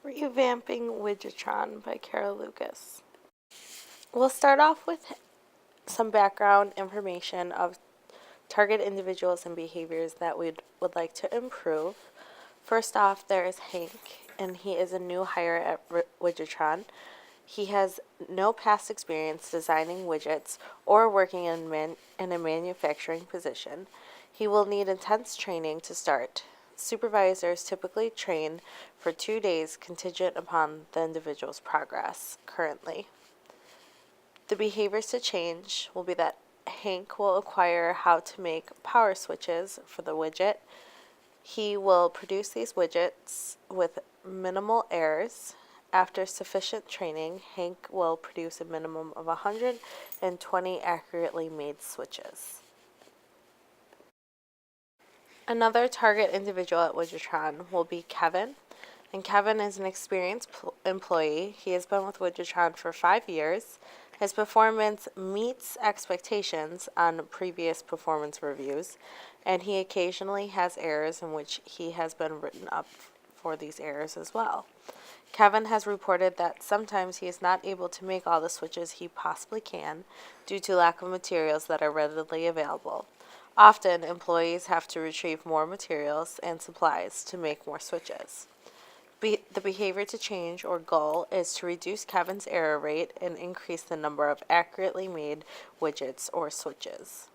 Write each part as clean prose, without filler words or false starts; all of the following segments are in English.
Revamping Widgetron by Kara Lucas. We'll start off with some background information of target individuals and behaviors that we would like to improve. First off, there is Hank, and he is a new hire at Widgetron. He has no past experience designing widgets or working in a manufacturing position. He will need intense training to start. Supervisors typically train for 2 days contingent upon the individual's progress currently. The behaviors to change will be that Hank will acquire how to make power switches for the widget. He will produce these widgets with minimal errors. After sufficient training, Hank will produce a minimum of 120 accurately made switches. Another target individual at Widgetron will be Kevin, and Kevin is an experienced employee. He has been with Widgetron for 5 years. His performance meets expectations on previous performance reviews, and he occasionally has errors in which he has been written up for these errors as well. Kevin has reported that sometimes he is not able to make all the switches he possibly can due to lack of materials that are readily available. Often, employees have to retrieve more materials and supplies to make more switches. The behavior to change or goal is to reduce Kevin's error rate and increase the number of accurately made widgets or switches.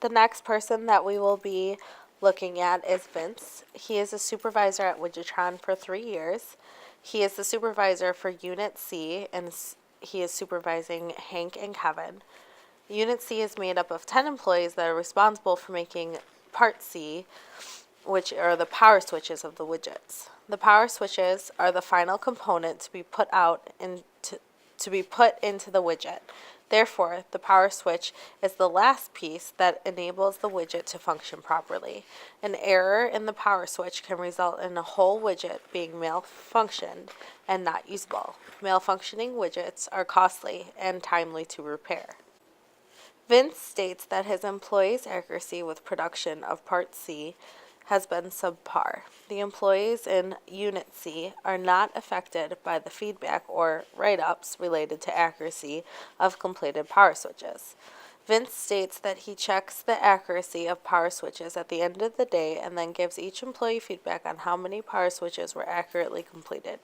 The next person that we will be looking at is Vince. He is a supervisor at Widgetron for 3 years. He is the supervisor for Unit C, and he is supervising Hank and Kevin. Unit C is made up of 10 employees that are responsible for making Part C, which are the power switches of the widgets. The power switches are the final component to be put into the widget. Therefore, the power switch is the last piece that enables the widget to function properly. An error in the power switch can result in a whole widget being malfunctioned and not usable. Malfunctioning widgets are costly and timely to repair. Vince states that his employees' accuracy with production of Part C has been subpar. The employees in Unit C are not affected by the feedback or write-ups related to accuracy of completed power switches. Vince states that he checks the accuracy of power switches at the end of the day and then gives each employee feedback on how many power switches were accurately completed.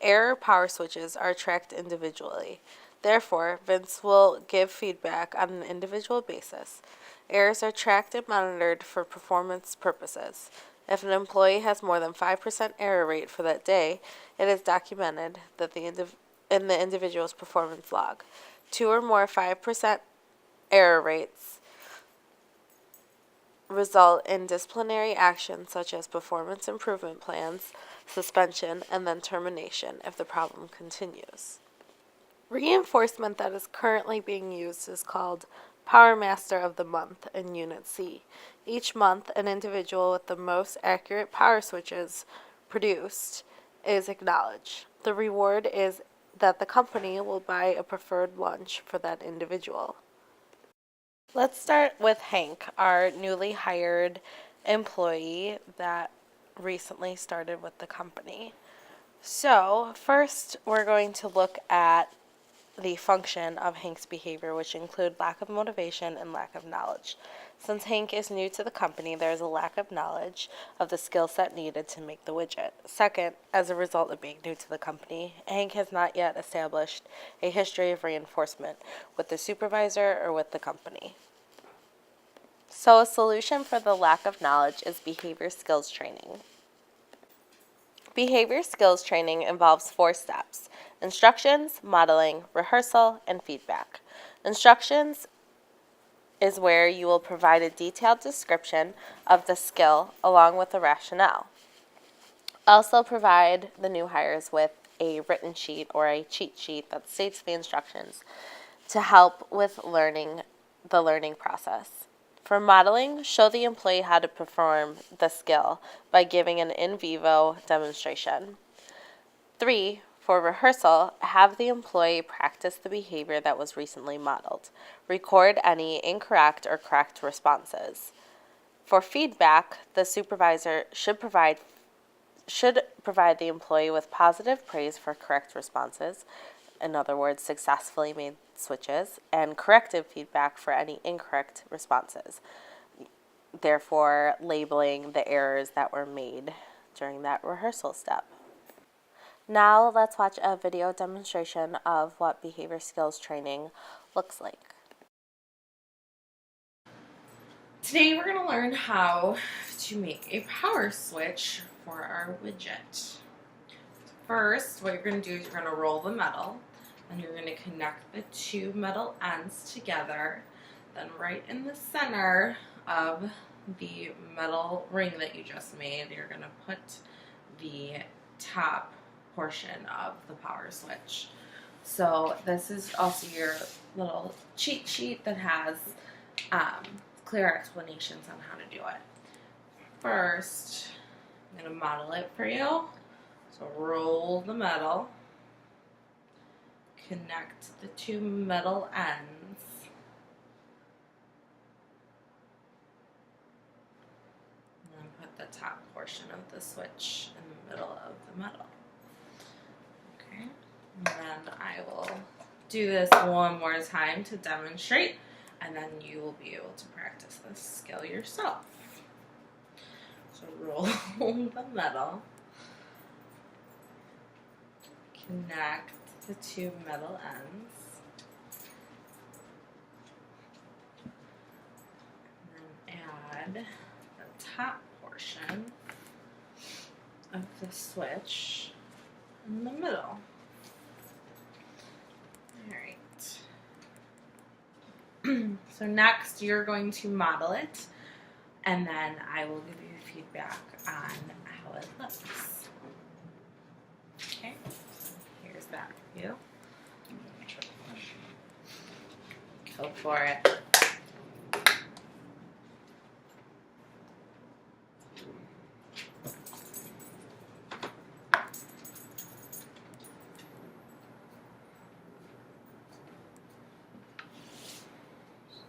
Error power switches are tracked individually. Therefore, Vince will give feedback on an individual basis. Errors are tracked and monitored for performance purposes. If an employee has more than 5% error rate for that day, it is documented that in the individual's performance log. 2 or more 5% error rates result in disciplinary action such as performance improvement plans, suspension, and then termination if the problem continues. Reinforcement that is currently being used is called Power Master of the Month in Unit C. Each month, an individual with the most accurate power switches produced is acknowledged. The reward is that the company will buy a preferred lunch for that individual. Let's start with Hank, our newly hired employee that recently started with the company. So, first we're going to look at the function of Hank's behavior, which include lack of motivation and lack of knowledge. Since Hank is new to the company, there is a lack of knowledge of the skill set needed to make the widget. Second, as a result of being new to the company, Hank has not yet established a history of reinforcement with the supervisor or with the company. So a solution for the lack of knowledge is behavior skills training. Behavior skills training involves 4 steps: instructions, modeling, rehearsal, and feedback. Instructions is where you will provide a detailed description of the skill along with the rationale. Also provide the new hires with a written sheet or a cheat sheet that states the instructions to help with the learning process. For modeling, show the employee how to perform the skill by giving an in vivo demonstration. 3, for rehearsal, have the employee practice the behavior that was recently modeled. Record any incorrect or correct responses. For feedback, the supervisor should provide should provide the employee with positive praise for correct responses, in other words, successfully made switches, and corrective feedback for any incorrect responses, therefore labeling the errors that were made during that rehearsal step. Now let's watch a video demonstration of what behavior skills training looks like. Today we're going to learn how to make a power switch for our widget. First, what you're going to do is you're going to roll the metal, and you're going to connect the two metal ends together. Then right in the center of the metal ring that you just made, you're going to put the top portion of the power switch. So this is also your little cheat sheet that has clear explanations on how to do it. First, I'm going to model it for you. So roll the metal, connect the two metal ends, and then put the top portion of the switch in the middle of the metal. Okay, and then I will do this one more time to demonstrate, and then you will be able to practice this skill yourself. So roll the metal, connect the two metal ends, and then add the top portion of the switch in the middle. Alright. So next you're going to model it, and then I will give you feedback on how it looks. Okay, here's that view. Go for it.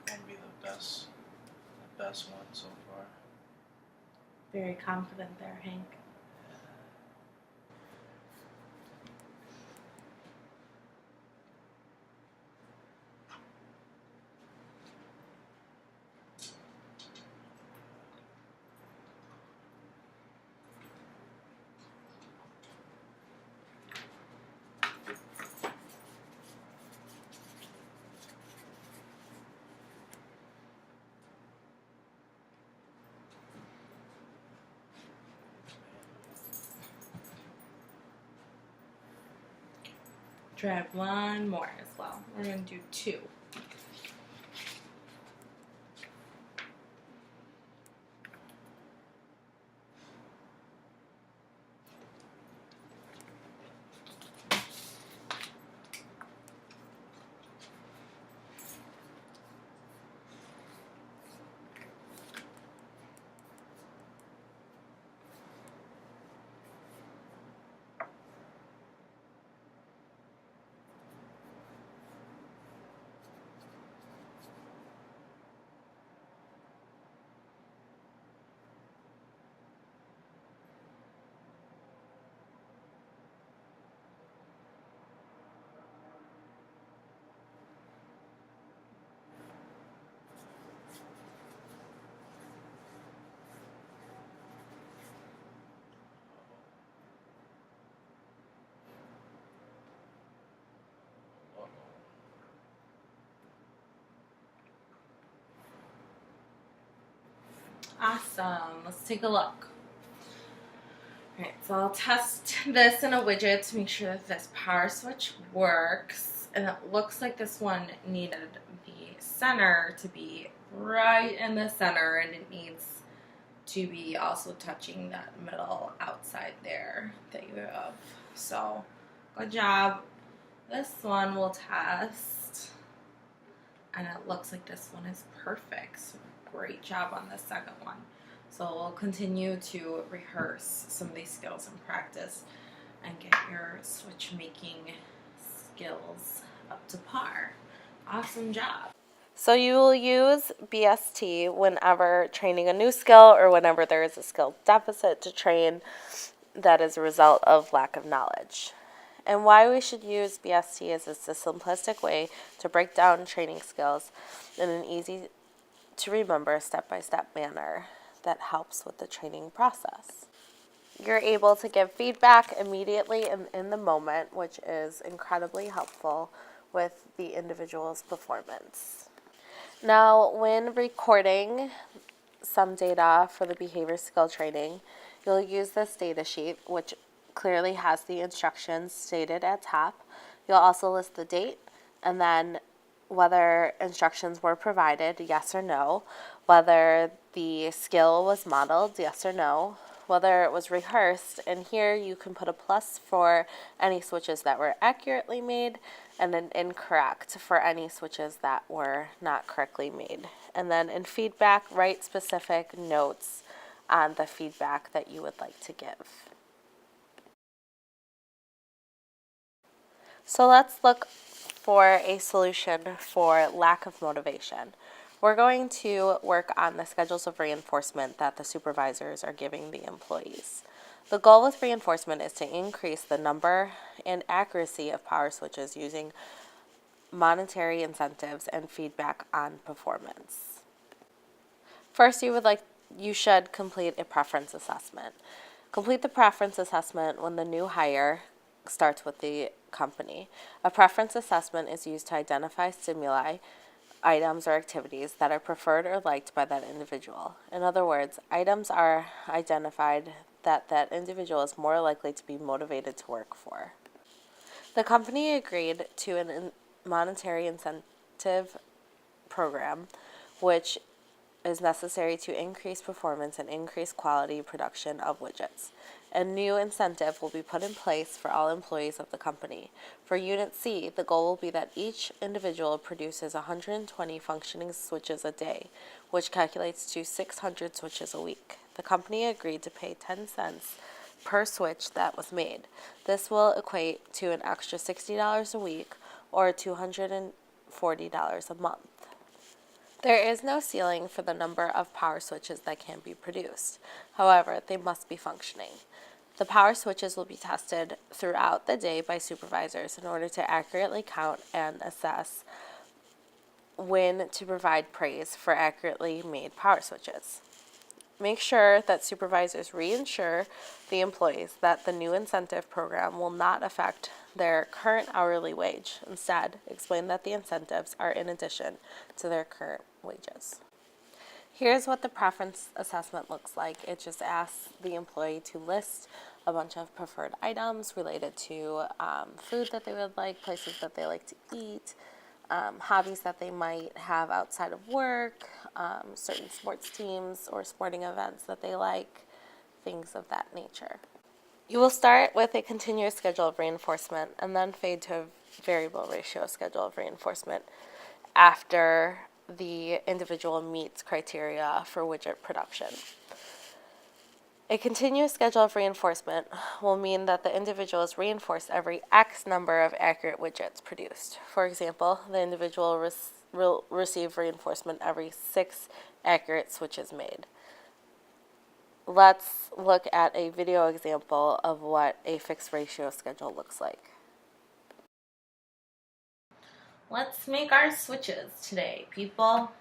That'd be the best one so far. Very confident there, Hank. Drag one more as well. We're going to do two. Awesome. Let's take a look. Alright, so I'll test this in a widget to make sure that this power switch works. And it looks like this one needed the center to be right in the center, and it needs to be also touching that middle outside there that you have. So, good job. This one we'll test. And it looks like this one is perfect. So great job on the second one. So we'll continue to rehearse some of these skills and practice and get your switch making skills up to par. Awesome job. So you will use BST whenever training a new skill or whenever there is a skill deficit to train. that is a result of lack of knowledge. And why we should use BST is it's a simplistic way to break down training skills in an easy to remember step-by-step manner that helps with the training process. You're able to give feedback immediately and in the moment, which is incredibly helpful with the individual's performance. Now, when recording some data for the behavior skill training, you'll use this data sheet, which clearly has the instructions stated at top. You'll also list the date and then whether instructions were provided, yes or no, whether the skill was modeled, yes or no, whether it was rehearsed, and here you can put a plus for any switches that were accurately made and an incorrect for any switches that were not correctly made. And then in feedback, write specific notes on the feedback that you would like to give. So let's look for a solution for lack of motivation. We're going to work on the schedules of reinforcement that the supervisors are giving the employees. The goal with reinforcement is to increase the number and accuracy of power switches using monetary incentives and feedback on performance. First, you should complete a preference assessment. Complete the preference assessment when the new hire starts with the company. A preference assessment is used to identify stimuli, items, or activities that are preferred or liked by that individual. In other words, items are identified that individual is more likely to be motivated to work for. The company agreed to a monetary incentive program, which is necessary to increase performance and increase quality production of widgets. A new incentive will be put in place for all employees of the company. For Unit C, the goal will be that each individual produces 120 functioning switches a day, which calculates to 600 switches a week. The company agreed to pay 10 cents per switch that was made. This will equate to an extra $60 a week or $240 a month. There is no ceiling for the number of power switches that can be produced. However, they must be functioning. The power switches will be tested throughout the day by supervisors in order to accurately count and assess when to provide praise for accurately made power switches. Make sure that supervisors reinsure the employees that the new incentive program will not affect their current hourly wage. Instead, explain that the incentives are in addition to their current wages. Here's what the preference assessment looks like. It just asks the employee to list a bunch of preferred items related to food that they would like, places that they like to eat, hobbies that they might have outside of work, certain sports teams or sporting events that they like, things of that nature. You will start with a continuous schedule of reinforcement and then fade to a variable ratio schedule of reinforcement after the individual meets criteria for widget production. A continuous schedule of reinforcement will mean that the individual is reinforced every X number of accurate widgets produced. For example, the individual will receive reinforcement every 6 accurate switches made. Let's look at a video example of what a fixed ratio schedule looks like. Let's make our switches today, people.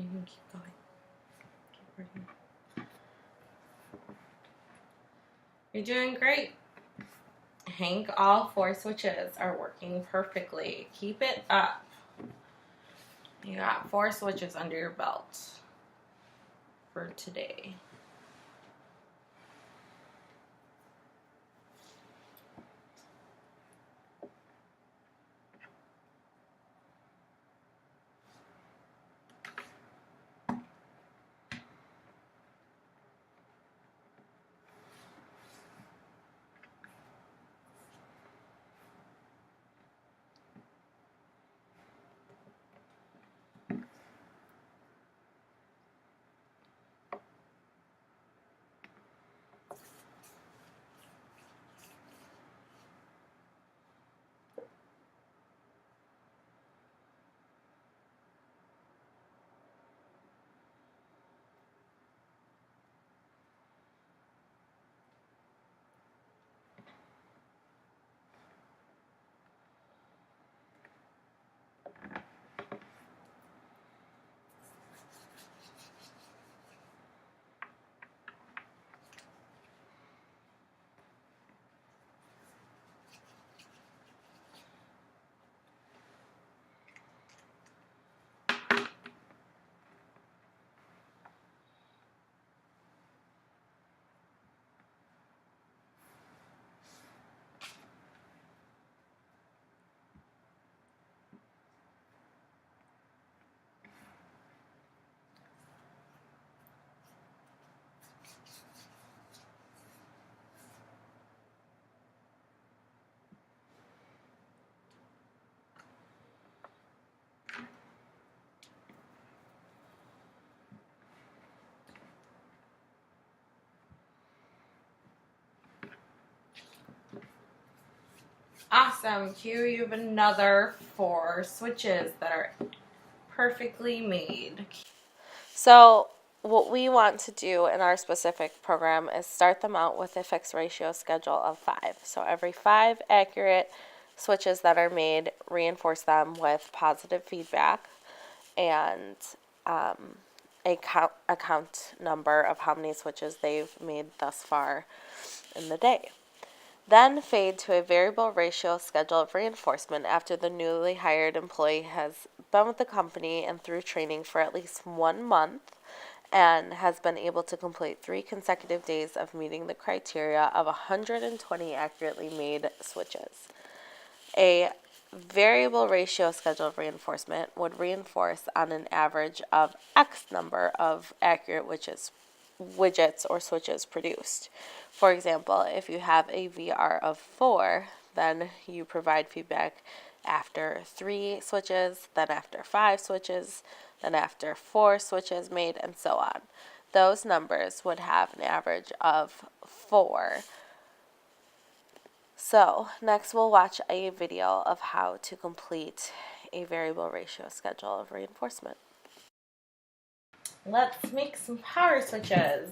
You can keep going. Keep working. You're doing great. Hank, all 4 switches are working perfectly. Keep it up. You got 4 switches under your belt for today. Awesome. Q, you have another 4 switches that are perfectly made. So what we want to do in our specific program is start them out with a fixed ratio schedule of 5. So every 5 accurate switches that are made, reinforce them with positive feedback and a count number of how many switches they've made thus far in the day. Then fade to a variable ratio schedule of reinforcement after the newly hired employee has been with the company and through training for at least 1 month and has been able to complete 3 consecutive days of meeting the criteria of 120 accurately made switches. A variable ratio schedule of reinforcement would reinforce on an average of X number of accurate widgets or switches produced. For example, if you have a VR of 4, then you provide feedback after 3 switches, then after 5 switches, then after 4 switches made, and so on. Those numbers would have an average of 4. So next we'll watch a video of how to complete a variable ratio schedule of reinforcement. Let's make some power switches.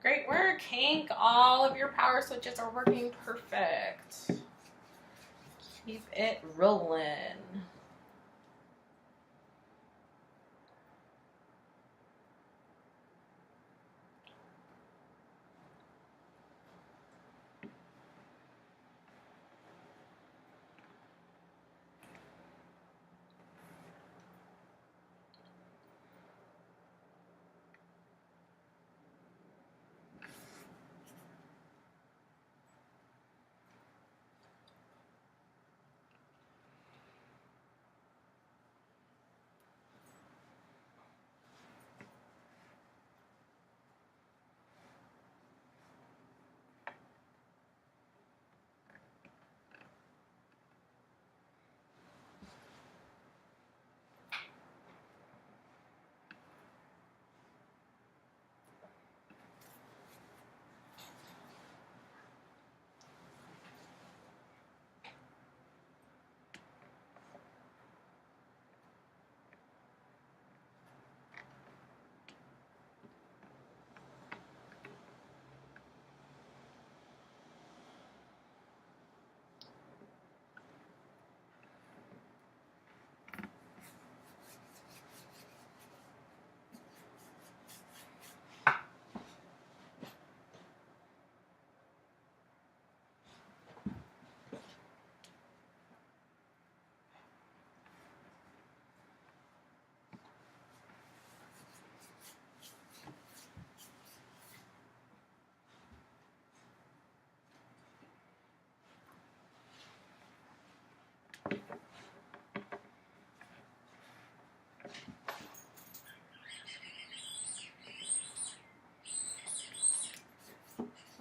Great work, Hank. All of your power switches are working perfect. Keep it rolling.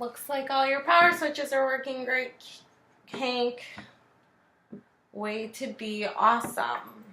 Looks like all your power switches are working great, Hank. Way to be awesome.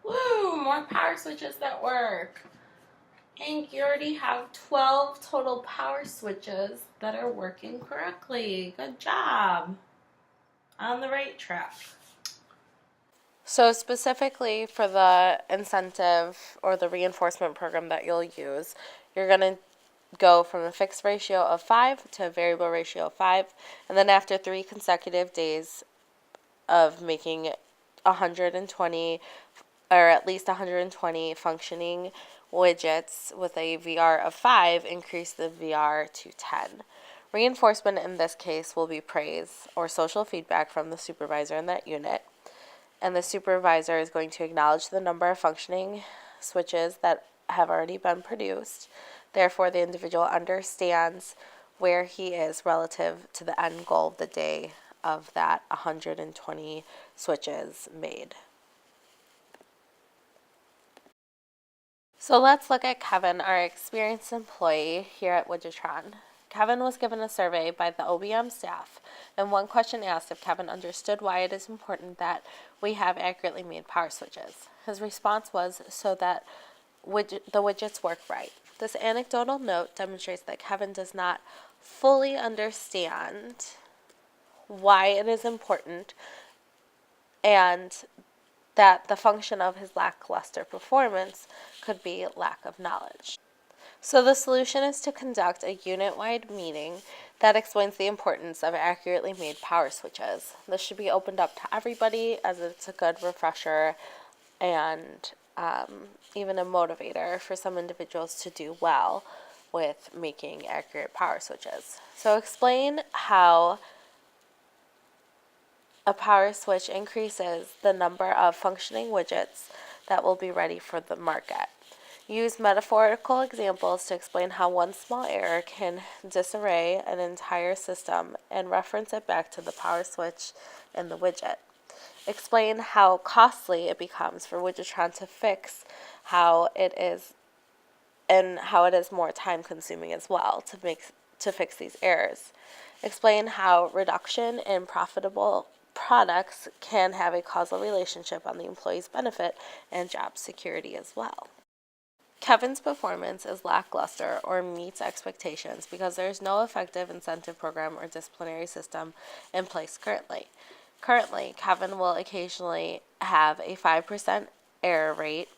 Woo, more power switches that work. Hank, you already have 12 total power switches that are working correctly. Good job. On the right track. So specifically for the incentive or the reinforcement program that you'll use, you're going to go from a fixed ratio of 5 to a variable ratio of 5, and then after 3 consecutive days of making 120 or at least 120 functioning widgets with a VR of 5, increase the VR to 10. Reinforcement in this case will be praise or social feedback from the supervisor in that unit. And the supervisor is going to acknowledge the number of functioning switches that have already been produced. Therefore, the individual understands where he is relative to the end goal of the day of that 120 switches made. So let's look at Kevin, our experienced employee here at Widgetron. Kevin was given a survey by the OBM staff, and one question asked if Kevin understood why it is important that we have accurately made power switches. His response was so that the widgets work right. This anecdotal note demonstrates that Kevin does not fully understand why it is important and that the function of his lackluster performance could be lack of knowledge. So the solution is to conduct a unit-wide meeting that explains the importance of accurately made power switches. This should be opened up to everybody as it's a good refresher and even a motivator for some individuals to do well with making accurate power switches. So explain how a power switch increases the number of functioning widgets that will be ready for the market. Use metaphorical examples to explain how one small error can disarray an entire system and reference it back to the power switch in the widget. Explain how costly it becomes for Widgetron to fix how it is and how it is more time consuming as well to fix these errors. Explain how reduction in profitable products can have a causal relationship on the employee's benefit and job security as well. Kevin's performance is lackluster or meets expectations because there is no effective incentive program or disciplinary system in place currently. Currently, Kevin will occasionally have a 5% error rate,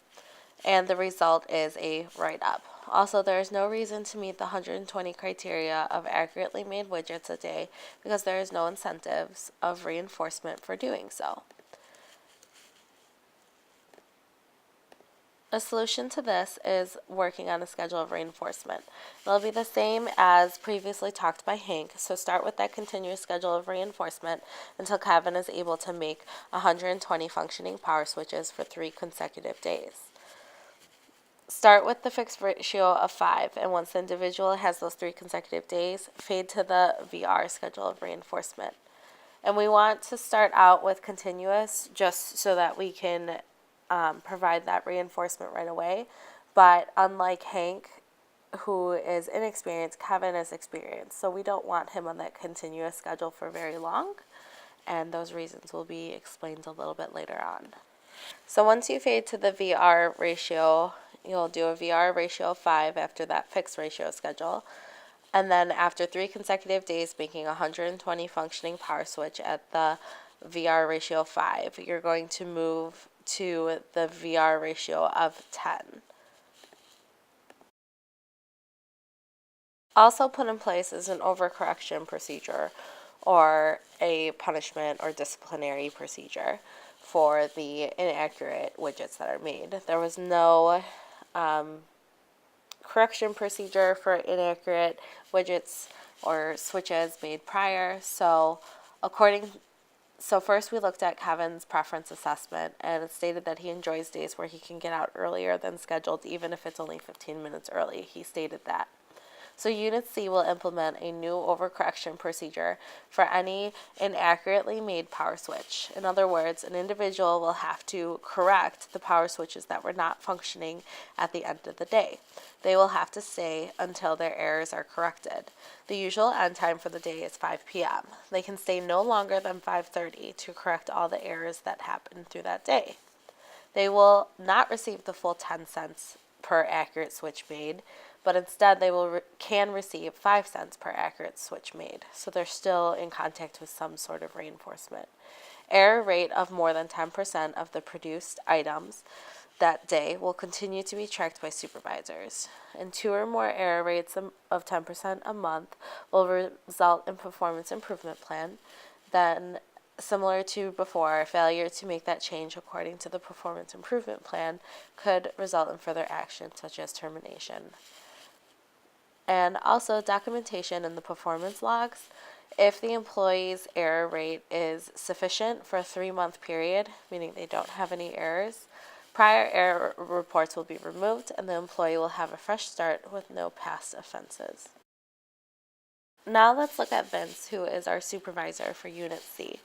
and the result is a write-up. Also, there is no reason to meet the 120 criteria of accurately made widgets a day because there is no incentives of reinforcement for doing so. A solution to this is working on a schedule of reinforcement. It'll be the same as previously talked by Hank, so start with that continuous schedule of reinforcement until Kevin is able to make 120 functioning power switches for 3 consecutive days. Start with the fixed ratio of 5, and once the individual has those 3 consecutive days, fade to the VR schedule of reinforcement. And we want to start out with continuous just so that we can provide that reinforcement right away. But unlike Hank, who is inexperienced, Kevin is experienced. So we don't want him on that continuous schedule for very long. And those reasons will be explained a little bit later on. So once you fade to the VR ratio, you'll do a VR ratio of 5 after that fixed ratio schedule. And then after 3 consecutive days making 120 functioning power switch at the VR ratio of 5, you're going to move to the VR ratio of 10. Also put in place is an overcorrection procedure or a punishment or disciplinary procedure for the inaccurate widgets that are made. There was no correction procedure for inaccurate widgets or switches made prior. So first we looked at Kevin's preference assessment, and it stated that he enjoys days where he can get out earlier than scheduled, even if it's only 15 minutes early. He stated that. So Unit C will implement a new overcorrection procedure for any inaccurately made power switch. In other words, an individual will have to correct the power switches that were not functioning at the end of the day. They will have to stay until their errors are corrected. The usual end time for the day is 5 p.m. They can stay no longer than 5:30 to correct all the errors that happened through that day. They will not receive the full 10 cents per accurate switch made, but instead they can receive 5 cents per accurate switch made. So they're still in contact with some sort of reinforcement. Error rate of more than 10% of the produced items that day will continue to be tracked by supervisors. And 2 or more error rates of 10% a month will result in performance improvement plan. Then, similar to before, failure to make that change according to the performance improvement plan could result in further action such as termination. And also documentation in the performance logs. If the employee's error rate is sufficient for a 3-month period, meaning they don't have any errors, prior error reports will be removed and the employee will have a fresh start with no past offenses. Now let's look at Vince, who is our supervisor for Unit C.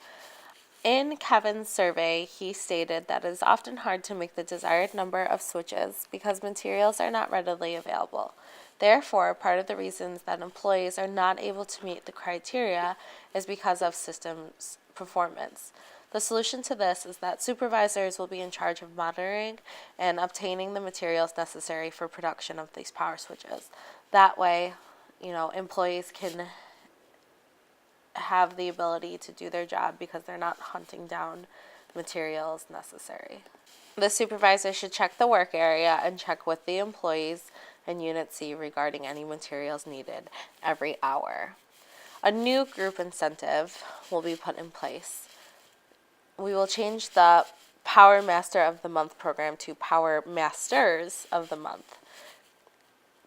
In Kevin's survey, he stated that it is often hard to make the desired number of switches because materials are not readily available. Therefore, part of the reasons that employees are not able to meet the criteria is because of systems performance. The solution to this is that supervisors will be in charge of monitoring and obtaining the materials necessary for production of these power switches. That way, employees can have the ability to do their job because they're not hunting down materials necessary. The supervisor should check the work area and check with the employees in Unit C regarding any materials needed every hour. A new group incentive will be put in place. We will change the Power Master of the Month program to Power Masters of the Month.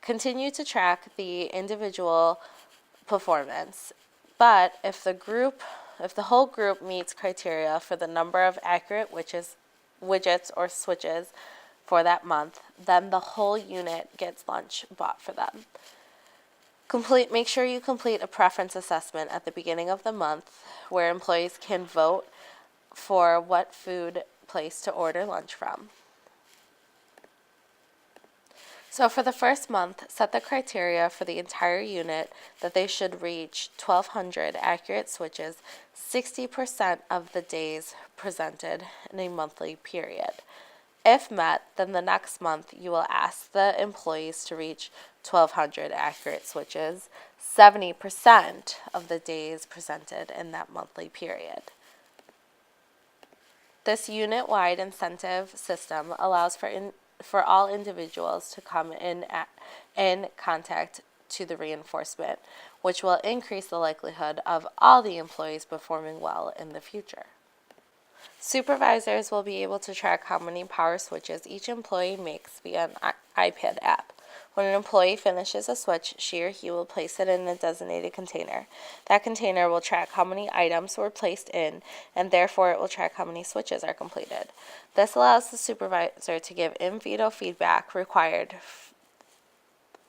Continue to track the individual performance, but if the whole group meets criteria for the number of accurate widgets or switches for that month, then the whole unit gets lunch bought for them. Make sure you complete a preference assessment at the beginning of the month where employees can vote for what food place to order lunch from. So for the first month, set the criteria for the entire unit that they should reach 1,200 accurate switches 60% of the days presented in a monthly period. If met, then the next month you will ask the employees to reach 1,200 accurate switches 70% of the days presented in that monthly period. This unit-wide incentive system allows for all individuals to come in contact to the reinforcement, which will increase the likelihood of all the employees performing well in the future. Supervisors will be able to track how many power switches each employee makes via an iPad app. When an employee finishes a switch, she or he will place it in a designated container. That container will track how many items were placed in, and therefore it will track how many switches are completed. This allows the supervisor to give in vitro feedback required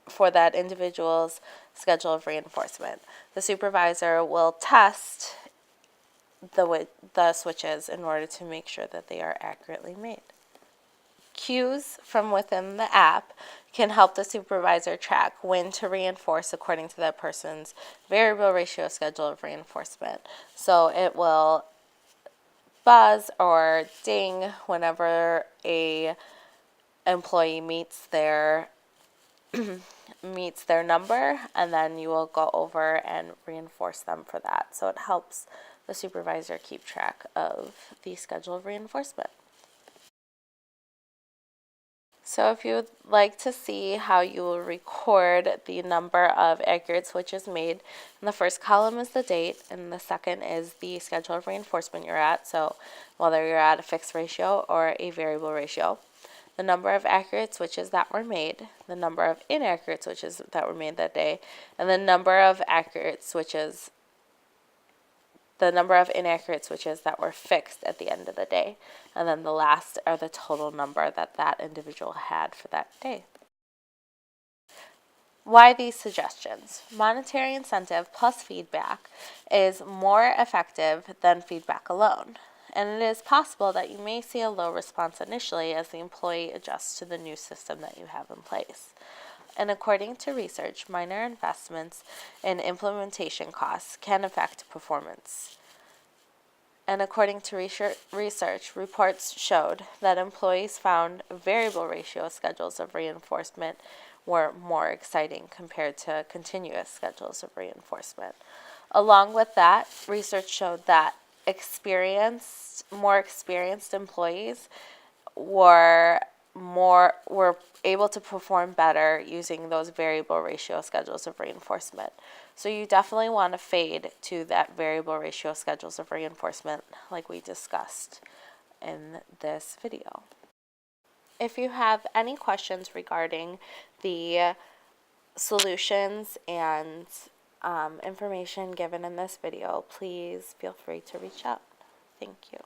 for that individual's schedule of reinforcement. The supervisor will test the switches in order to make sure that they are accurately made. Cues from within the app can help the supervisor track when to reinforce according to that person's variable ratio schedule of reinforcement. So it will buzz or ding whenever a employee meets their number, and then you will go over and reinforce them for that. So it helps the supervisor keep track of the schedule of reinforcement. So if you would like to see how you will record the number of accurate switches made, in the first column is the date, and the second is the schedule of reinforcement you're at, so whether you're at a fixed ratio or a variable ratio, the number of accurate switches that were made, the number of inaccurate switches that were made that day, and the number of inaccurate switches that were fixed at the end of the day. And then the last are the total number that individual had for that day. Why these suggestions? Monetary incentive plus feedback is more effective than feedback alone. And it is possible that you may see a low response initially as the employee adjusts to the new system that you have in place. And according to research, minor investments in implementation costs can affect performance. And according to research, reports showed that employees found variable ratio schedules of reinforcement were more exciting compared to continuous schedules of reinforcement. Along with that, research showed that more experienced employees were able to perform better using those variable ratio schedules of reinforcement. So you definitely want to fade to that variable ratio schedules of reinforcement like we discussed in this video. If you have any questions regarding the solutions and information given in this video, please feel free to reach out. Thank you.